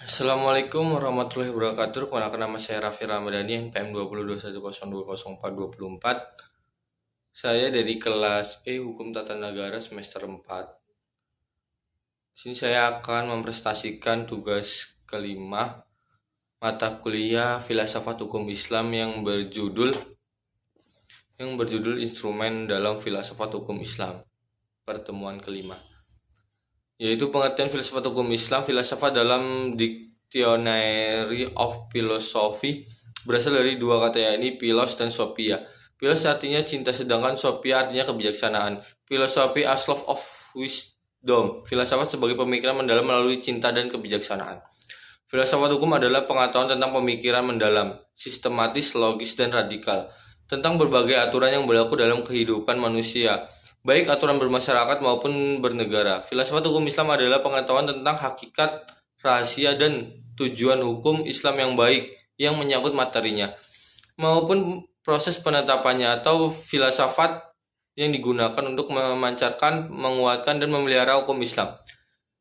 Assalamualaikum warahmatullahi wabarakatuh. Perkenalkan nama saya Raffi Ramadhani, NPM 2021020424. Saya dari kelas Hukum Tata Negara semester 4. Di sini saya akan mempresentasikan tugas kelima mata kuliah Filsafat Hukum Islam yang berjudul Instrumen dalam Filsafat Hukum Islam. Pertemuan kelima, yaitu pengertian filsafat hukum Islam. Filsafat dalam Dictionary of Philosophy berasal dari dua kata, yakni philos dan sophia. Philos artinya cinta, sedangkan sophia artinya kebijaksanaan. Philosophy as love of wisdom. Filsafat sebagai pemikiran mendalam melalui cinta dan kebijaksanaan. Filsafat hukum adalah pengetahuan tentang pemikiran mendalam, sistematis, logis, dan radikal tentang berbagai aturan yang berlaku dalam kehidupan manusia, baik aturan bermasyarakat maupun bernegara. Filsafat hukum Islam adalah pengetahuan tentang hakikat, rahasia, dan tujuan hukum Islam yang baik yang menyangkut materinya maupun proses penetapannya, atau filsafat yang digunakan untuk memancarkan, menguatkan, dan memelihara hukum Islam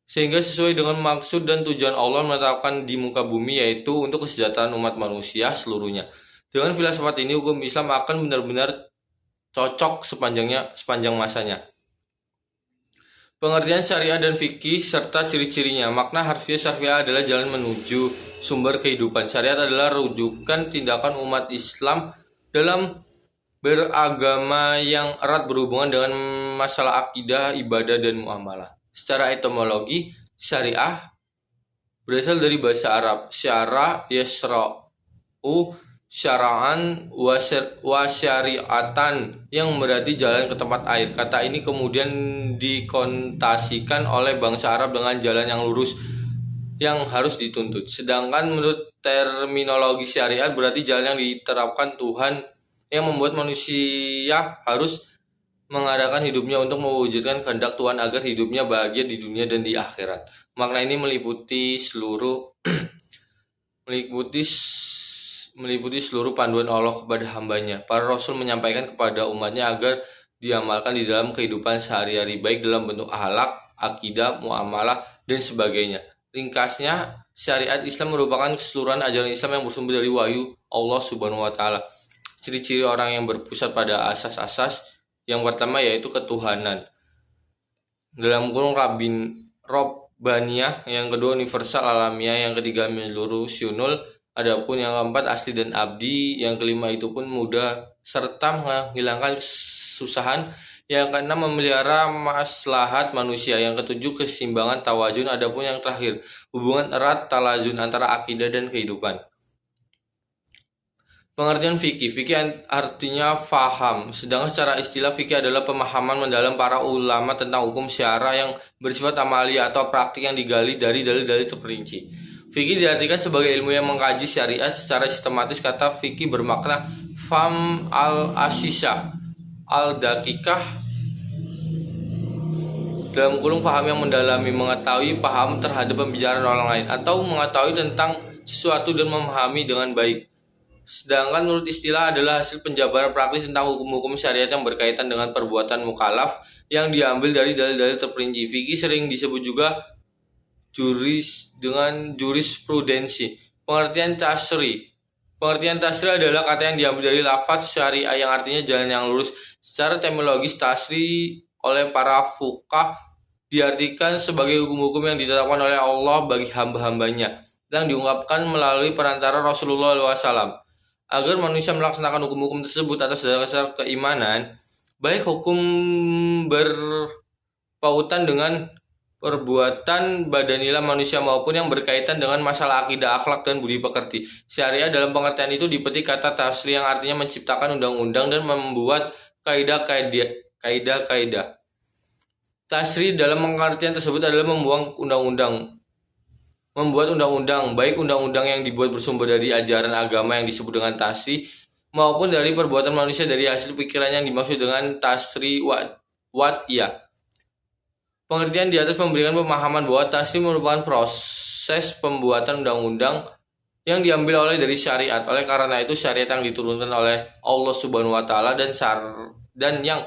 sehingga sesuai dengan maksud dan tujuan Allah menetapkan di muka bumi, yaitu untuk kesejahteraan umat manusia seluruhnya. Dengan filsafat ini, hukum Islam akan benar-benar cocok sepanjang masanya. Pengertian syariah dan fikih serta ciri-cirinya. Makna harfiah syariah adalah jalan menuju sumber kehidupan. Syariat adalah rujukan tindakan umat Islam dalam beragama yang erat berhubungan dengan masalah akidah, ibadah, dan muamalah. Secara etimologi, syariah berasal dari bahasa Arab syara yasra'u syara'an wa syari'atan, yang berarti jalan ke tempat air. Kata ini kemudian dikontasikan oleh bangsa Arab dengan jalan yang lurus yang harus dituntut. Sedangkan menurut terminologi syariat berarti jalan yang diterapkan Tuhan yang membuat manusia harus mengadakan hidupnya untuk mewujudkan kehendak Tuhan agar hidupnya bahagia di dunia dan di akhirat. Makna ini meliputi seluruh panduan Allah kepada hambanya. Para Rasul menyampaikan kepada umatnya agar diamalkan di dalam kehidupan sehari-hari, baik dalam bentuk akhlak, akidah, muamalah, dan sebagainya. Ringkasnya, syariat Islam merupakan keseluruhan ajaran Islam yang bersumber dari wahyu Allah Subhanahu wa Ta'ala. Ciri-ciri orang yang berpusat pada asas-asas. Yang pertama yaitu ketuhanan, dalam kurung Robbaniyah. Yang kedua universal alamiah. Yang ketiga menyeluruh syunul. Adapun yang keempat asli dan abdi. Yang kelima itu pun mudah serta menghilangkan kesusahan. Yang keenam memelihara maslahat manusia. Yang ketujuh keseimbangan tawazun. Adapun yang terakhir hubungan erat talazun antara akidah dan kehidupan. Pengertian fikih. Fikih artinya faham, sedangkan secara istilah fikih adalah pemahaman mendalam para ulama tentang hukum syara yang bersifat amali atau praktik yang digali dari dalil-dalil terperinci. Fikih diartikan sebagai ilmu yang mengkaji syariat secara sistematis. Kata fikih bermakna fam al-asisa al-dakikah, dalam kurung paham yang mendalami, mengetahui paham terhadap pembicaraan orang lain, atau mengetahui tentang sesuatu dan memahami dengan baik. Sedangkan menurut istilah adalah hasil penjabaran praktis tentang hukum-hukum syariat yang berkaitan dengan perbuatan mukallaf yang diambil dari dalil-dalil terperinci. Fikih sering disebut juga jurisprudensi. Pengertian tasri. Pengertian tasri adalah kata yang diambil dari lafaz syariah yang artinya jalan yang lurus. Secara etimologis, tasri oleh para fuqah diartikan sebagai hukum-hukum yang ditetapkan oleh Allah bagi hamba-hambanya yang diungkapkan melalui perantara Rasulullah SAW agar manusia melaksanakan hukum-hukum tersebut atas dasar keimanan, baik hukum berpautan dengan perbuatan badanilah manusia maupun yang berkaitan dengan masalah akidah, akhlak, dan budi pekerti. Syariah dalam pengertian itu dipetik kata tasri yang artinya menciptakan undang-undang dan membuat kaidah-kaidah. Tasri dalam pengertian tersebut adalah membuat undang-undang, baik undang-undang yang dibuat bersumber dari ajaran agama yang disebut dengan tasri, maupun dari perbuatan manusia dari hasil pikiran yang dimaksud dengan tasri wad'iyah. Pengertian di atas memberikan pemahaman bahwa tasri merupakan proses pembuatan undang-undang yang diambil dari syariat. Oleh karena itu, syariat yang diturunkan oleh Allah Subhanahu wa Ta'ala dan yang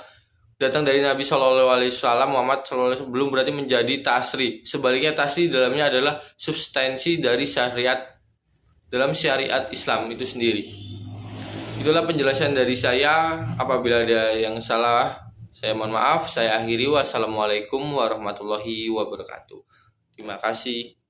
datang dari Nabi Shallallahu Alaihi Wasallam, Muhammad Shallallahu Alaihi Wasallam, belum berarti menjadi tasri. Sebaliknya tasri dalamnya adalah substansi dari syariat dalam syariat Islam itu sendiri. Itulah penjelasan dari saya. Apabila ada yang salah, saya mohon maaf. Saya akhiri. Wassalamualaikum warahmatullahi wabarakatuh. Terima kasih.